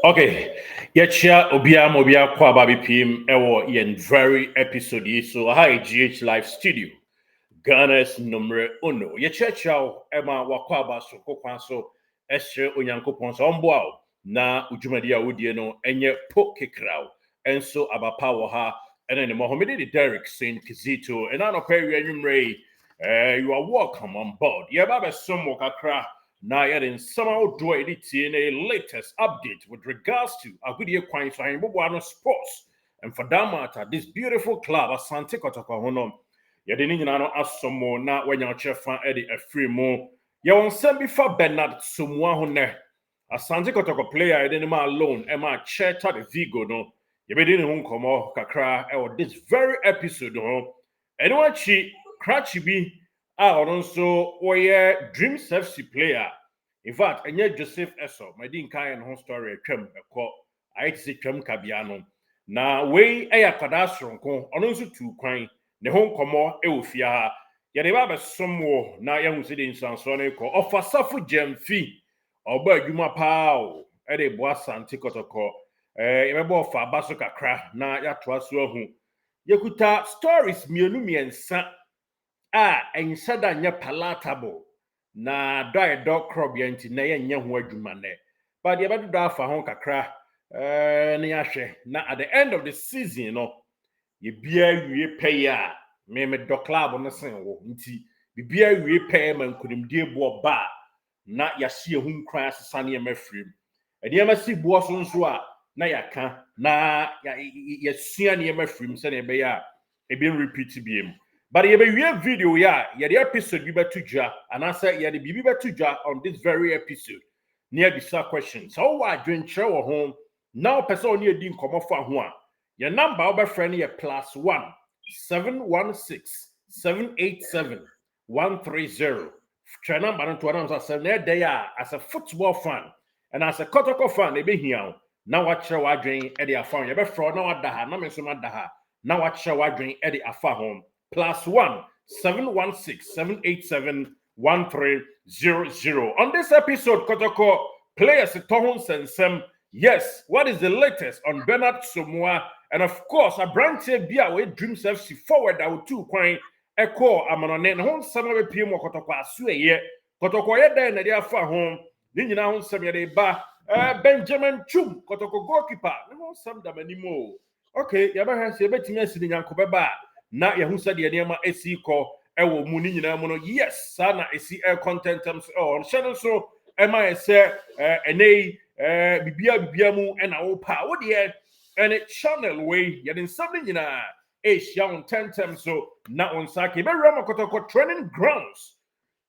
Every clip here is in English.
Okay, yɛkyia obia kwa baby pim ewo yen very episode yi so hi GH Live Studio Ghana's number uno yɛkyia Emma wakwa aba so kokwan so ɛhyɛ onyankopɔn so ɔmboa na udwumadi a wodie no enye po kekraw enso abapa wɔ ha ɛna ne Mohammed de Derek Saint Kizito and anɔpa wi anwumre you are welcome on board yɛba bɛsom wɔ kakra. Now, in somehow do editing a latest update with regards to Agudie Kwan so Bobuano Sports. And for that matter, this beautiful club, Asante Kotoko Honom, Yadini Nano Asomo, now when you're chef Eddie a free mo. You won't send before Bernard Sumwa Hone. Asante Kotoko player, I didn't alone, Emma Cheta the Vigo, no. You be didn't home kakra, or this very episode, no. And what she, Cratchy be. Also, oye Dreams FC player. In fact, enye Joseph Eso, my din kind whole story twem eko. I say twem kabiano. Na we eya kadastro nko, ono nso tu kwan. Ne ho nkomo e ofia ha. Ye de ba be somwo na ye hu se de nsanso ne ko. Ofasafu Jemfi. Oba adwuma pa o. E de bo Asante Kotoko. Ye be bo fa baso kakra na ya to aso ahu. Yekuta stories mienu miensa and said that you're palatable. Na dog crop yanti na yen ho adwuma ne. But you better do for hon kakra na at the end of the season no ye bia wie pay ya me do club no sen wo nti bibia wie pay man kunimdie bo ba na ya hye hu nkran asesa ne mafrim. Ade ma si bo so nso a na yaka na ya sua ne mafrim se ne be ya e be repeat biem. But you have video, yeah, the episode we better to and I said, yeah, the BB better on this very episode. Near the question. So, what doing show home now? Person you didn't come off one. Your number over friend here +1 716 787 130. Try number to announce I said, they are as a football fan and as a Kotoko fan, they be here. Now, what shall I drink Eddie Afan? You better fraud now at the ha, no, Miss Madaha. Now, what shall I drink Eddie Afan home? +1 716 787 1300. On this episode, Kotoko players Tohon Sensem. Yes, what is the latest on Bernard Somoa? And of course, a branch Bia with Dreams FC forward out two coin echo Amanone and home summer PM Kotoko Asue. Kotoko Yeda and the Afa home. Then you know some ba Benjamin Chum, Kotoko goalkeeper. No some them anymore. Okay, Yaba has a betting yes in Yankobeba. Na yahu said the name AC call ewo muni nyina mu no yes sana AC air content terms on channel so ema say enei bibia mu e na wo pa wo de and channel way yedin something nyina e shia on 10 terms so na on sake be rama Kotoko training grounds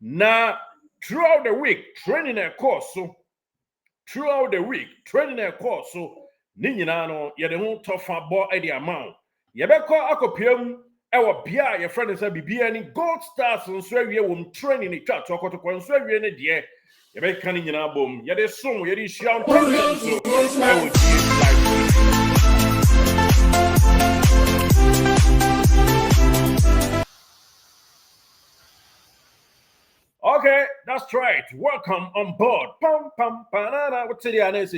na throughout the week training a course so ni nyina no yedin ho tofa ball e the amount yebekọ akopiam ewo bia ye friend say bibia ni gold stars nso awie wom training ni twa to Kotoko nso awie ne de yebeka ni nyina bom ye de som ye de hia on Okay, that's right. Welcome on board. Pam pam panana. What's the answer?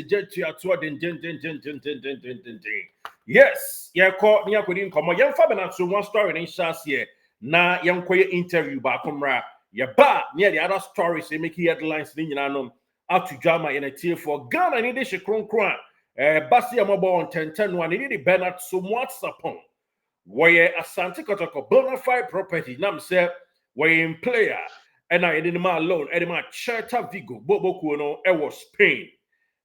Yes, yeah. Call me. I couldn't come. Young Fabian so one story in Shas here. Na young queer interview back kumra. Ya ba near the other stories. They make headlines. Ni na nom. Out to drama in a tier for Ghana. Ni de she kron. Basi amabo on 10 one. Ni de Bernard so what's upon. Where Asante Kotoko bona fide property. Nam say where in player. And I didn't alone, and my Cheta Vigo, Bobo Kuno, it was Spain.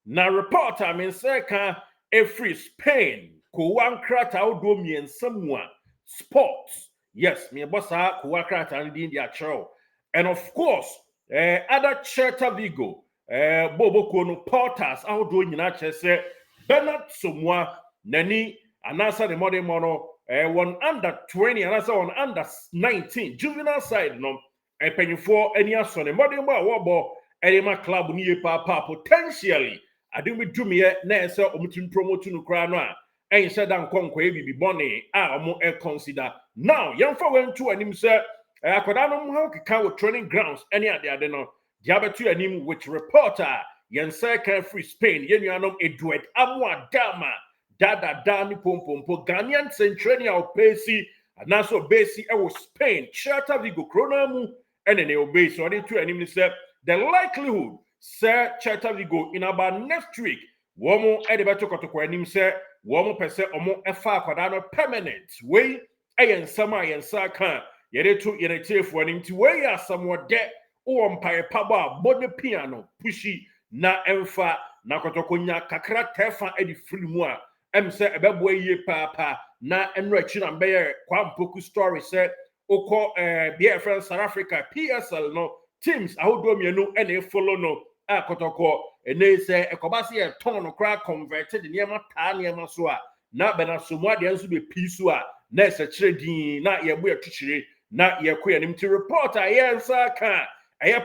Now, reporter, I mean, second, a free Spain, Kuwan Krata, do me and someone, sports. Yes, me a boss, Kuwan Krata, and India show. And of course, other Cheta Vigo, Bobo Kuno, Porters, I'll do in that say, Bernard Somoa, Nani, and answer the modern mono, one under 20, and answer one under 19, juvenile side, no. And paying for any son, and modern wabo, and my club near papa potentially. I didn't do me yet, Nancy, Omutin promoting Crana, and said, I'm conquer be bonny, I more consider. Now, young for went to and him, sir, I could not know how to count training grounds, any other, I don't know. Jabatu and him, which reporter, yensa kan free Spain yenuanom Edward Amuadama da ni pompompo Ghanaian Centennial Pesi anaso besi ewo Spain Celta Vigo kronamu ene ne obesi odi to anim ni say the likelihood say Celta Vigo in about next week womo e de beto kotoko anim say womo pese omo efa akwada no permanent we eyensama yensa kan yede to yede tiefo anim ti we asamode o mpae paba bode piano pushi na emfa na kotoko nya kakra tefa edi filimu a em say ebebo yie papa na enro achi na mbeye kwampoku story say oko bia friend South Africa PSL no teams ahodo mienu ene follow no akotoko ene say ekobase e ton no kra converted niema taa niema so a na benasomu ade nso be pisu a na esechire din na yebo etuchire na yekoya nim to report a yensa kan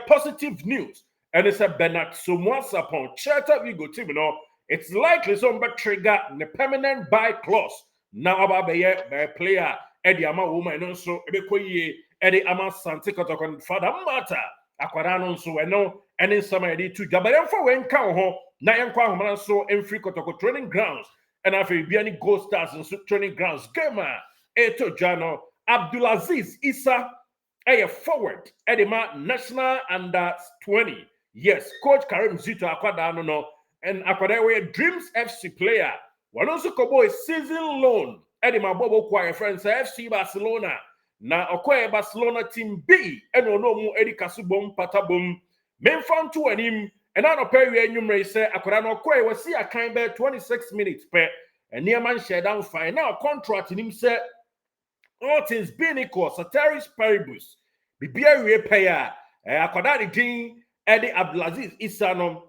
positive news and it's a Bernard Somoa upon Celta Vigo team no it's likely some back trigger the permanent buy clause now about the player Eddie Ama woman and so Ebekoye Eddie Ama Santi Kotoko for the matter Aquarano so I know and in some idea to Gabayan for when cow home na yankwa so in free Kotoko training grounds and after Biani Gold Stars and training grounds Gema Eto Jano Abdulaziz Issa a forward Edema National Under 20. Yes, Coach Karim Zito Akwadano no and Akwadewe Dreams FC player. One also kobo a season loan. Edema Bobo Choir friends FC Barcelona. Na Okoye Barcelona team B and no mu Edi Kasubom Patabum. Men found two and him and I no pay we say Akwadano Okoye was see a kind of 26 minutes per and near man share down fine. Now contract in him say all things being equal, Ceteris Paribus. Bibia we pay Akwadari Dean Eddie Abdulaziz Isanom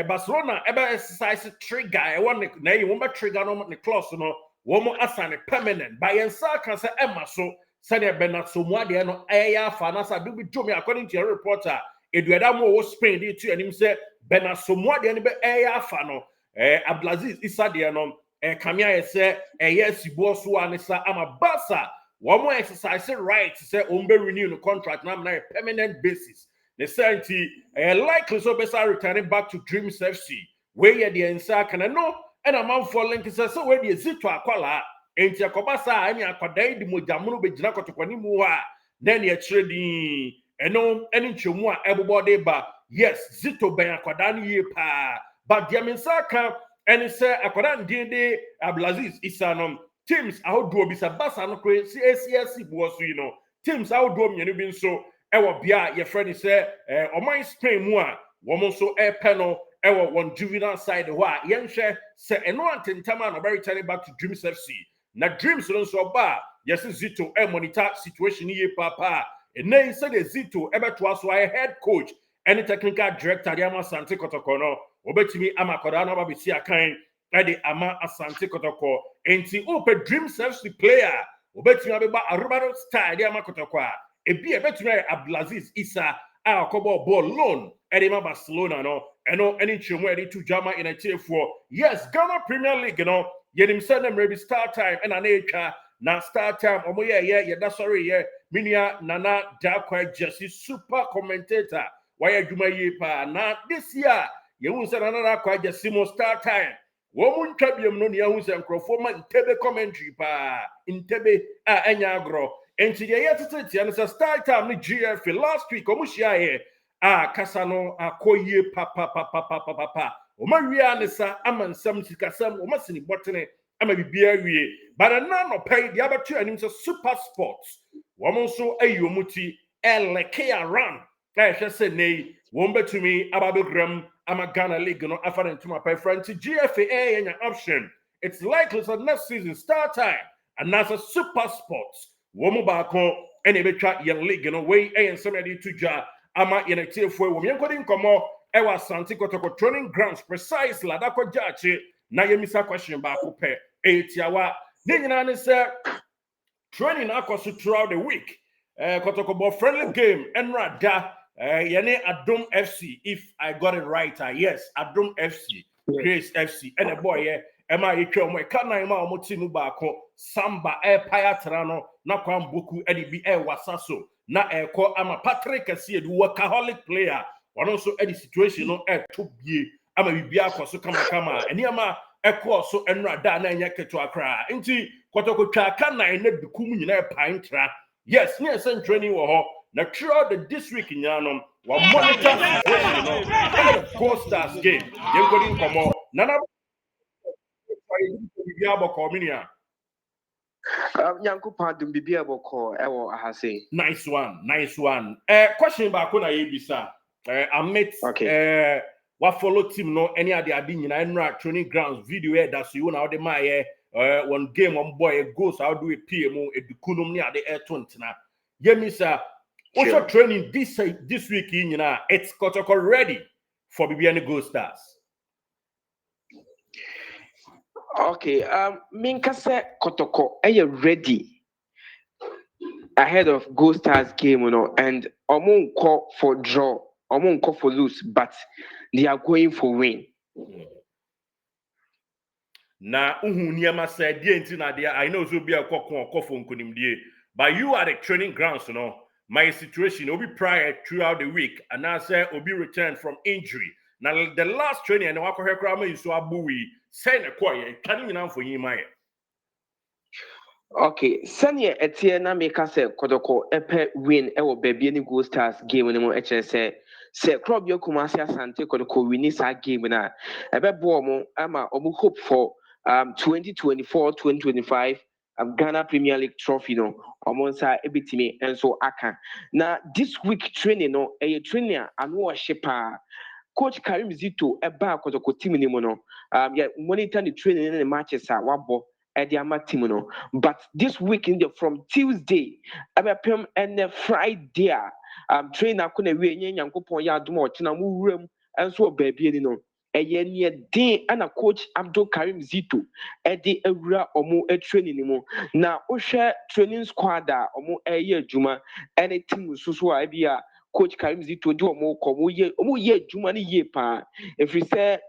Barcelona ever exercise trigger one na you won't trigger no the clause no one more assign permanent by Yensa can say Emma so Sanya Bernard Somoa de no aya fanasa do be jomi according to your reporter Eduardo was Spain de to and him say Bernard Somoa de be aya fano Abdulaziz Isa de no Kamia say yes boss one sa ama basa one more exercise right to say umbe renew the contract now on a permanent basis. The certainty likely so better returning back to Dreams FC. Where you the inside can know and a man for link is so where the zito akwala enti akobasa any akwadai di mojamuno be jina kotokoni muwa then you trading eno any chumwa everybody ba yes zito ben akwadani ye pa but the minsaka and say akwadan de Abdulaziz Isanom teams how do bisa basa no crazy ACSC was you know teams how do me no so ewo bia your friend say oman Spain mu a wo so penal ewo one juvenile side ho a yenhwe say eno antentama no very turning back to Dreams FC na Dreams no so ba yes Zito monitor situation here papa and say the Zito to so head coach and technical director Ama Asante Kotoko no obetimi amakoda no ba bisi akan Ede Ama Asante Kotoko enti ope Dreams FC player obetimi abeba arubaro style Ama Kotoko ebi ebetumi Abdulaziz Issa akobo ball loan Edema Barcelona no eno any chimo edi to Jama in a tier for yes Ghana Premier League no yenim send them maybe start time and an na start time omo yeah that's sorry yeah minia Nana Dakwa Jesse super commentator why adwuma yi pa na this year you won say Nana Dakwa Jesse mo start time womun twabiam no ne hu say nkrofo ma Ntebe commentary pa Ntebe enya agro enti ye yetete and say start time ni GF last week omuhia here kasano akoye papa omawia ne sa amansam sikasam omasini botene ama bibia wie but na no pay the other two anim say super sports woman so ayomuti eleke around I say nay won betumi ababegram ama Ghana League no after to my pay friend to GFA any option it's likely so next season start time and that's a super sports woman back on any betwa young league no way and somebody to ja ama yenete fo wo yenkodi nkomo ewa Asante Kotoko training grounds precisely adako jache na yemisa question ba ko pe etiawa ne nyina ne say training akoso throughout the week Kotoko ball friendly game enrada yene Adom FC if I got it right yes Adom FC Grace FC and a boy ema yetwa mo ka nan ma mo team ba ko samba paya trano na kwam boku edi bi wasaso na eko ama Patrick Asied workaholic player one also any situation no to bie ama bibia kwaso kama eniama ekọ so enra da na enya keto akra nti Kotoko twa kan na ene bikum nyina paintra yes ne sen training wo ho na throughout the district nyano wa monitor situation no ahead of Gold Stars game yenkodi nkomo nana bibia boko minia Yanko Padum bibia boko ewo ahase. Nice one. Question back on Ayebisa. Amit what follow team no any of the adin in training grounds video that's you now the my one game one boy goes I'll do a PMO at the kunum near the air 20 na. Yeah, sir. Also training this week in it's Kotoko ready for Bibiani Gold Stars. Okay, Minkase Kotoko, are you ready ahead of Gold Stars game, and Omon call for draw, Omon call for lose, but they are going for win. Na Niama said, I know so be a but you are the training grounds, My situation will be prior throughout the week, and I say will be returned from injury. Now the last training and Wako Hekrama is so abui, send a quiet, canning enough for you, my. Okay, Sanya Etienne make say Kotoko epe win ewo baby any Gold Stars game no say club yo Kumasi Asante Kotoko win this game na ebe bo mo ama omo hope for 2024-2025 Ghana Premier League trophy no omo nsa ebitimi enso aka na this week training no training anu shepa Coach Karim Zito eba Kotoko team ni mo no yeah monitor the training in the matches wabo team no. But this weekend from Tuesday, abapem and Friday, train akuna we nye nyankopon ya adom ochina mu wuram enso baby ni no. Eye ne din ana coach Abdul Karim Zito edi awura omo training ni mu. Na ohwe training squad a omo eye adwuma ene team susu a bia coach Karim Zito di omo ye adwuma ni ye pa. If we say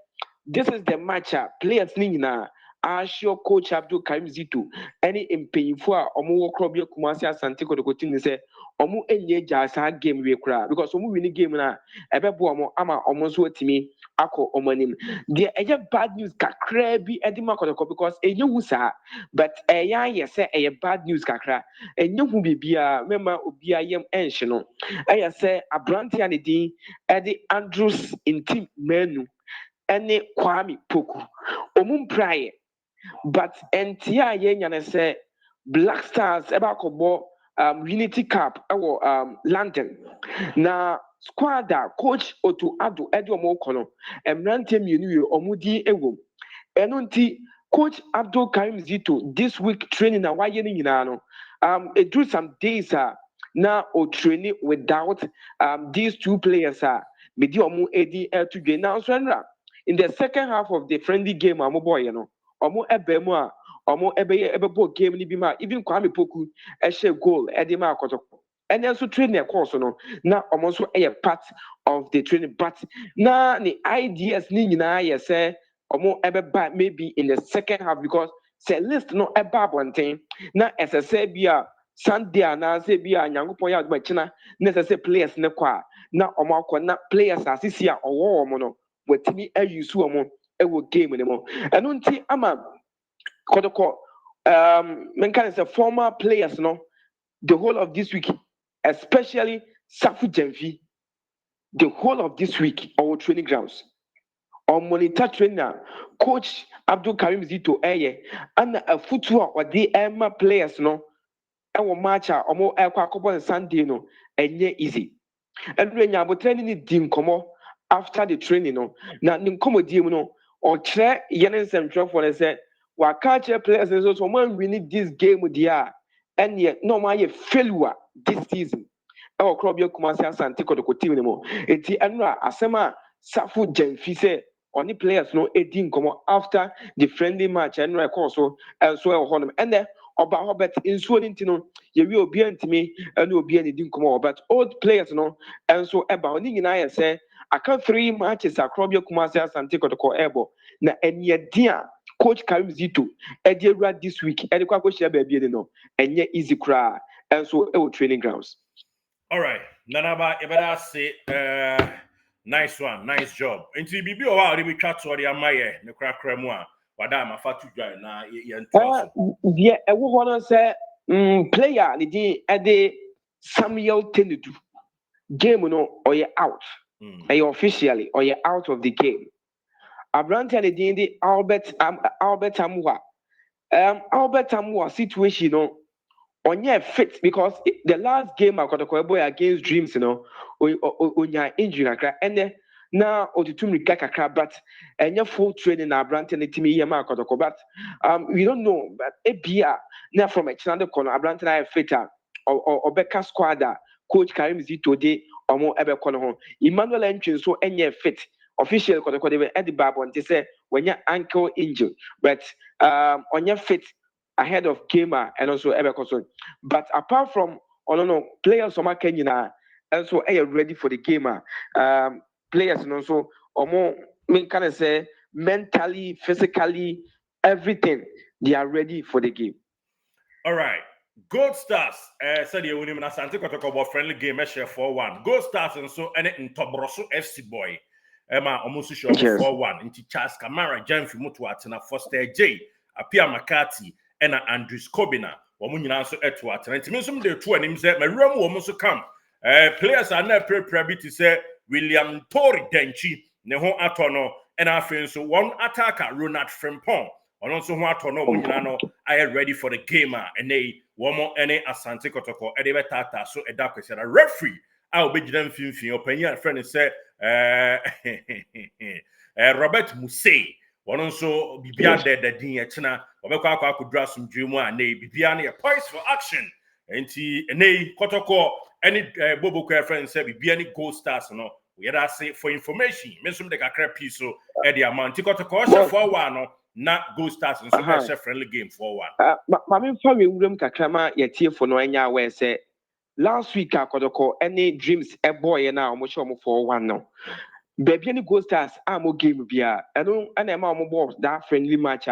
this is the match players ni nyina Ashio coach Abdul Karim Zito any mpanyinfo a omo wo krobia Kumasi Asante Kotoko team ni say omo enye jasa game we kura because omo win game na ebebo omo ama omo so atimi akọ omo anim the bad news kakra bi edima Kotoko because enye hu sa but say bad news kakra enye hu bibia mema obia yem enhye no say abrante ani din edi Andrews in team menu ene Kwame Poku omum praye but entia yenya say Black Stars eba kobo Unity Cup London na squad coach Otu Ado edi omo kono emrante mienu ye omudi ewo eno nti coach Abdul Karim Zito this week training na waye ni nyina no it do some days na o training without these two players medi omo edi to game now so in the second half of the friendly game omo boy omo ebemu a omo ebebo game ni bi ma even Kwame Poku share goal edi ma Kotoko and also training course no na omo so part of the training but na the ideas ni nyina say omo ebeba maybe in the second half because say list no eba bonten na say bia Sunday na say bia nyankopon ya aduma china na say players ne kwa na omo akọ na players asisi a owo omo no watimi ayusu omo ewo game ne mo eno nti ama Kotoko men can say former players no the whole of this week especially Safu Jemfi the whole of this week our training grounds on monitor trainer coach Abdul Karim Zito and a football or the Emma players no and match omo akọ Sunday no enye easy and when you training dim komo after the training no na nim komo dim no or chere yenen central for say wa catch players so when we need this game dia and yet no my failure this season our club yo Kumasi Asante Kotoko team no enti enra asema Safu Jemfi say only players no 18 come after the friendly match and record so and so honum and then oba Robert insuo ntino ye wi obi antimi and obi ani din come but old players no and so eba oni nyina say aka 3 matches across your Kumasi Asante Kotoko ebo na enye dia coach Karim Zito edi ewra this week edi kwa ko share baby no enye easy cra and so training grounds. All right, Nanaba Ebada say Nice one, nice job. Until bibi o wa be twa to the amaye ne krakra mu a wada ma fa to dwan na ye ntoaso. Yeah, e wo ho no say player the din e de Samuel Tenedu. Game no or you out. And you officially or you out of the game. Abrante the din de Albert Amua. Albert Amua situation no onye fit because the last game I got a boy against Dreams, onya injury and now otutum kakra but enya full training na Abrante ne team yema akotoko but we don't know but ebia na from a channel corner Abrante na fit or Becca squad coach Karim Zito de omo ebe kono ho Emmanuel Entry so enye fit official kotoko de Eddie Babon te say when your ankle injury but onye fit ahead of gamer and also Ebekoso. But apart from players from Kenya also are ready for the gamer. Players and also more kind of say mentally, physically, everything they are ready for the game. All right. Gold Stars, said you win na Asante Kotoko about friendly game share 4-1. Gold Stars and so any Ntobroso FC boy. Emma almost sure 4-1. Inti Charles Kamara, Janfi Mutu Atina, Foster J, Apia Makati, and Andrews Kobina. Woman so etu Atina. It means some day two and him said, my room will also come. Players are not prepared to say William Tori Denchi, Neho Atono, and I feel so one attacker, Ronald Frimpong. On also want to know when you know I am ready for the gamer and they one more any Asante Kotoko Edebe Tata so a dark said a referee. I'll be them fin opinion friend said Robert Musey. One also Bibia dead the Din China or could draw some dream one nay Bibiani a poise for action and nay Kotoko any Bobo friend said Bibiani Gold Stars no we had to say for information mention the crap piece so Eddie amount Kotoko for one not Gold Stars and so friendly game for one. Mami family room kakrama ye for no anya where say last week Kotoko any dreams a boy now much for 1 no. Baby any Gold Stars amo game bia eno na ma ball that friendly match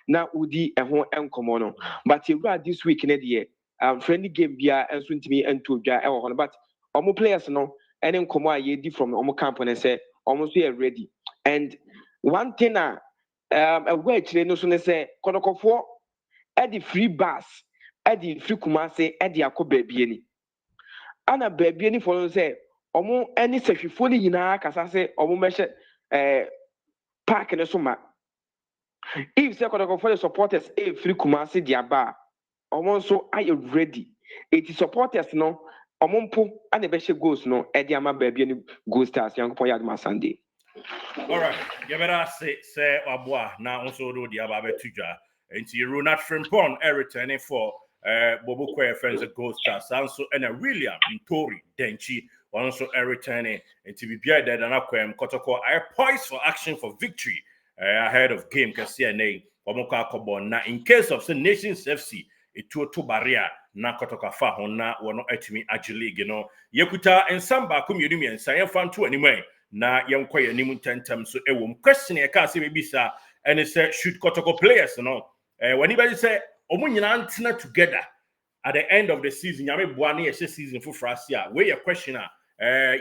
na udi e ho enkomo no but you this week na de friendly game bia enso ntimi ento dwa e ho but omo players no any enkomo a ye di from omo camp na say omo so ready and one thing a way no so ne say Kotokofo e di free bus e di free Kumase e di akọ baby ni ana baby ni for say omo any sehwefo ni nyina kasa se omo meche park ne so ma if say Kotoko the supporters free Kumasi dia ba omo so are you ready it is supporters no omo mpo ana be goals no e dia ma baby ni Gold Stars yankopon yad ma Sunday. All right, you better say Abua now also do the Ababe Tuja and see Ronald Frimpong returning for Bobo Kwe friends of Gold Stars also and a William Tori Denchi also returning and to be bearded and Aquam Kotoko are poised for action for victory ahead of game KCNA Wamoka Kobon. Now in case of the Nations FC it to barrier na Kotoka fa na wono etimi agile Yekuta and Samba kumyumi and Sayan fan to anyway. Na yemkwa yanim ntentem so ewom question e ka se bebisa and it say should Kotoko players when anybody say omo nyina ntena together at the end of the season nyame boa na ye season for frasia we your question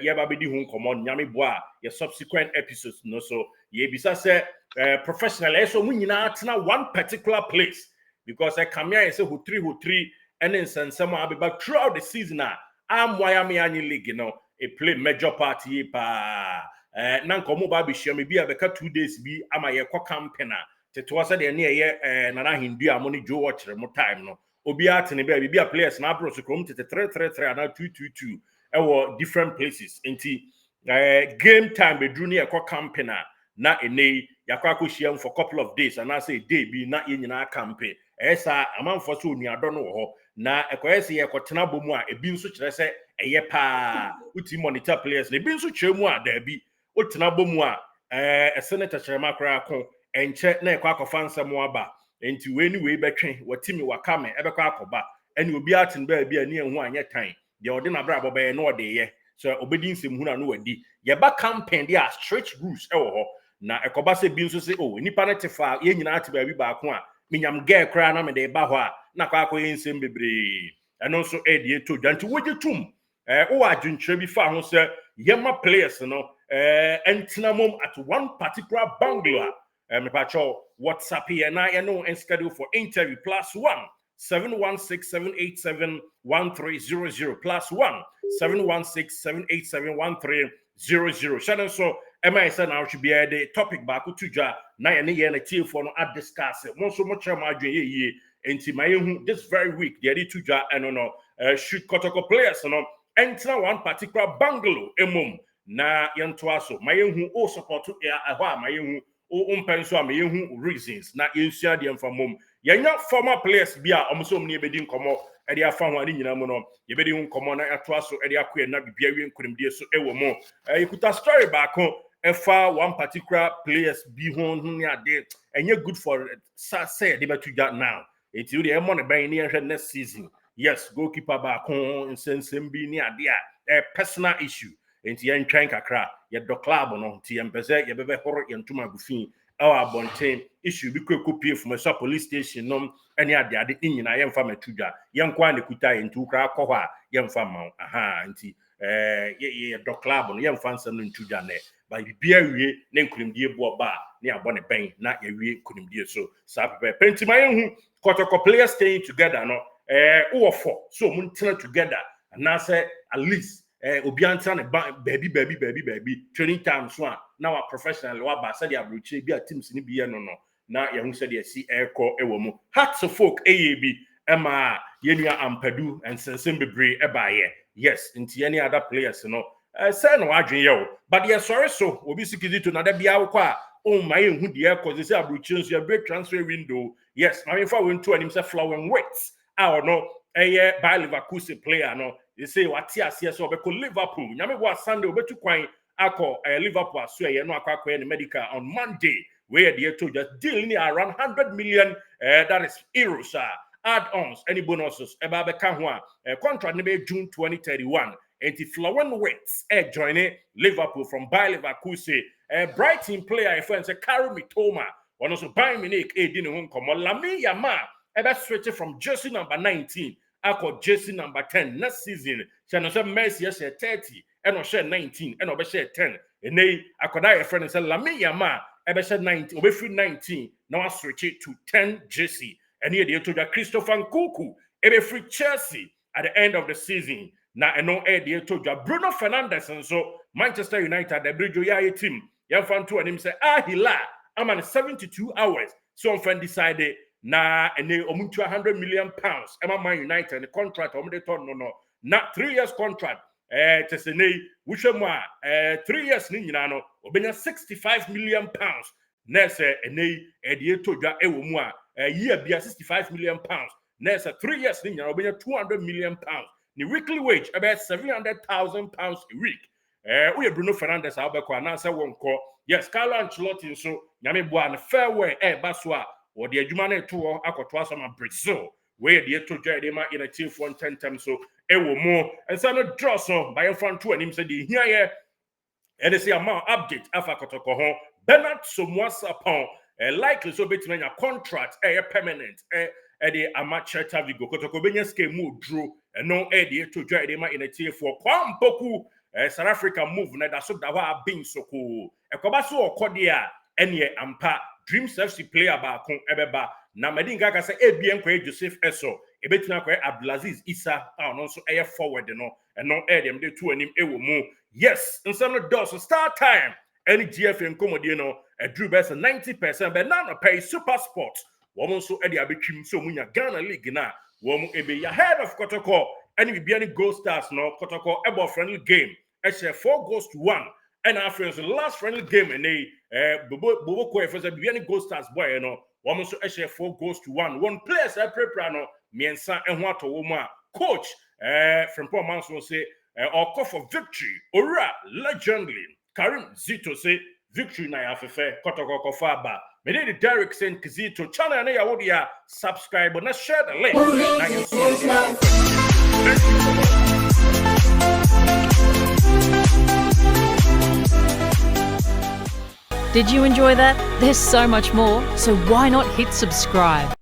ye ba be di hu nkomo nyame boa your subsequent episodes no so ye bisa say professional so omo nyina ntena one particular place because I come here say who three and then nsensem abeba throughout the season am Miami Anyi League a play major party pa na nkomo ba be share me bi abeka 2 days bi ama ye kwa campaign teto asa de ne ye nana hindu amoni jo watch mo time no obi atene bi a players na abro so krom tete 333 and 222 ewo different places enti game time be drew ne ye kwa campaign na ene yakwa ko share for couple of days and I say day bi na ye nyina campaign esa amanfo so onuado no ho na ekoyese ye kotena bomu a ebi nso kire se eye pa uti monitor players na ebi nso kyeremu a da bi otena bomu a senator kyerema kra ko enche na ekwa akofa nsemo aba enti we ni we betwe watimi wakame ebekwa akoba eni obi atin ba bi ani ehu anye tan de ode na bra bobe na ode ye so obedi nsem hu na no wadi ye ba campaign dia stretch rules ewo ho na ekoba se bi nso se nipa na tefa ye nyina ate ba bi ba ko a minyam ge kra na me de ba ho a na kwa akọ nsem bebre eno nso edie to dwanti wogetum o adwuntwe bi fa ho se yema players no entinamum at one particular bungalow. Mepacho WhatsApp here now you know and schedule for interview +1 716-787-1300 +1 716-787-1300. Shannon so Emma said now should be the topic back to ja na ye na tie for no at discuss mo so much ma adwen ye enti my this very week they did to ja and no shoot Kotoko players no enter one particular bungalow emom na yento aso my o support ehwa my o umpenso am yehu reasons na yensua de mfa mom yenya former players bia omso mne bedi nkomo e de afa ho ani nyina mu no ye bedi nkomo na ato aso e de akoe na bibia wi nkunimdie so ewo mo ikuta story back efa one particular players bi ho ne ade enye good for say de betu that now enti we e mo ne ban ne ehwe next season yes goalkeeper back ho nsensem bi ne ade a personal issue enti yen twan kakra ye do club no ti empeze ye bebe horo ye ntuma gufin our bonten issue bi kwekopie from a police station no ene ade nyina ye mfa matudwa ye nkwa ne kuta ye ntu kra akọ ho a ye mfa ma aha enti ye do club no ye mfa nsam no ntudwa ne ba bibia wie ne nkunimdie bo ba ne abone ben na ye wie nkunimdie so sa pepe pentima ye hu Kotoko players staying together no wo for so mun tena together na say at least obiantra ne baby training time so na wa professional wa ba say dia broche bi a teams ni bi no na ye hu say dia si eko ewo mu hearts of folk AAB ema yenua ampadu and sensem bebre eba ye yes nti any other players no say no adwen ye o but ye sorry so obi sikidi to na da bia wo kwa o ma ye hu dia ko say abroche so ya break transfer window yes na me fa won to anim say flowing wits no by Leverkusen player no you say what tia so be ko Liverpool nyame bo Sunday obetu kwan akọ Liverpool aso ye no akọ the medical on Monday where they told just deal near around 100 million that is euros add-ons any bonuses eba be kan ho contract be June 2031 and the flowing wits joining Liverpool from by Leverkusen Brighton player friend say Karim Mitoma one also Bayern Munich din ho komo Lamine Yamal eba switch from jersey number 19 akọ jersey number 10 next season channel say Messi share 30 and share 19 and obe share 10 enei akoda your friend say Lamine Yamal ebe share 19 obe free 19 now switch it to 10 jersey and here they told Christopher Nkunku ebe free Chelsea at the end of the season na eno they told Bruno Fernandes and so Manchester United the bridge ya team yan fan to him say Hilal I'm on 72 hours so on fan decided na ene omuntu 100 million pounds Emma Man United the contract omde ton no na 3 years contract tesene wuhwemu a 3 years ni nyina no obenya 65 million pounds nese ene edie todwa ewo mu a year bia 65 million pounds nese 3 years ni nyina obenya 200 million pounds the weekly wage about 700,000 pounds a week we Bruno Fernandes abeko ananse wonko yes Carlo Ancelotti so nyame bo an farewell baso a or the adwuma na to akoto asama Brazil where the to join them in a team for 10 times so ewo mo and so no draw so by front to him say the here and they say amount update afa Kotoko ho Bernard Somuasapon likely so between your contract permanent the amateur Tavigo Kotoko benya scheme move drew and no the to join them in a team for Kwampoku South Africa move na da so da wa bin so ko ekoba so okodia enye ampa Dreams FC player ba kon ebeba na medinga ka say ebien kwa Joseph Eso ebetina kwa Abdulaziz Issa no so eye forward no eno dem de tu anim ewo mu yes nsem no do so start time any GFN komodie no drew best 90% but now no pay super sport wo so e de abetwim so munya Ghana League na wo mu ebe ya head of Kotoko any biani goal stars no Kotoko ebo friendly game e share 4 goals to 1 and after the last friendly game and they Bobo Koye for the Biani Gold Stars boy, you know, one so actually 4 goals to 1. One player I prepare no Miensa and what to woman coach from Paul Manson say or call for victory. Ora legendly Karim Zito say victory na afefe Kotoko Kofaba. Me the Derek send Zito channel na ya wodia subscribe but not share the link. Did you enjoy that? There's so much more, so why not hit subscribe?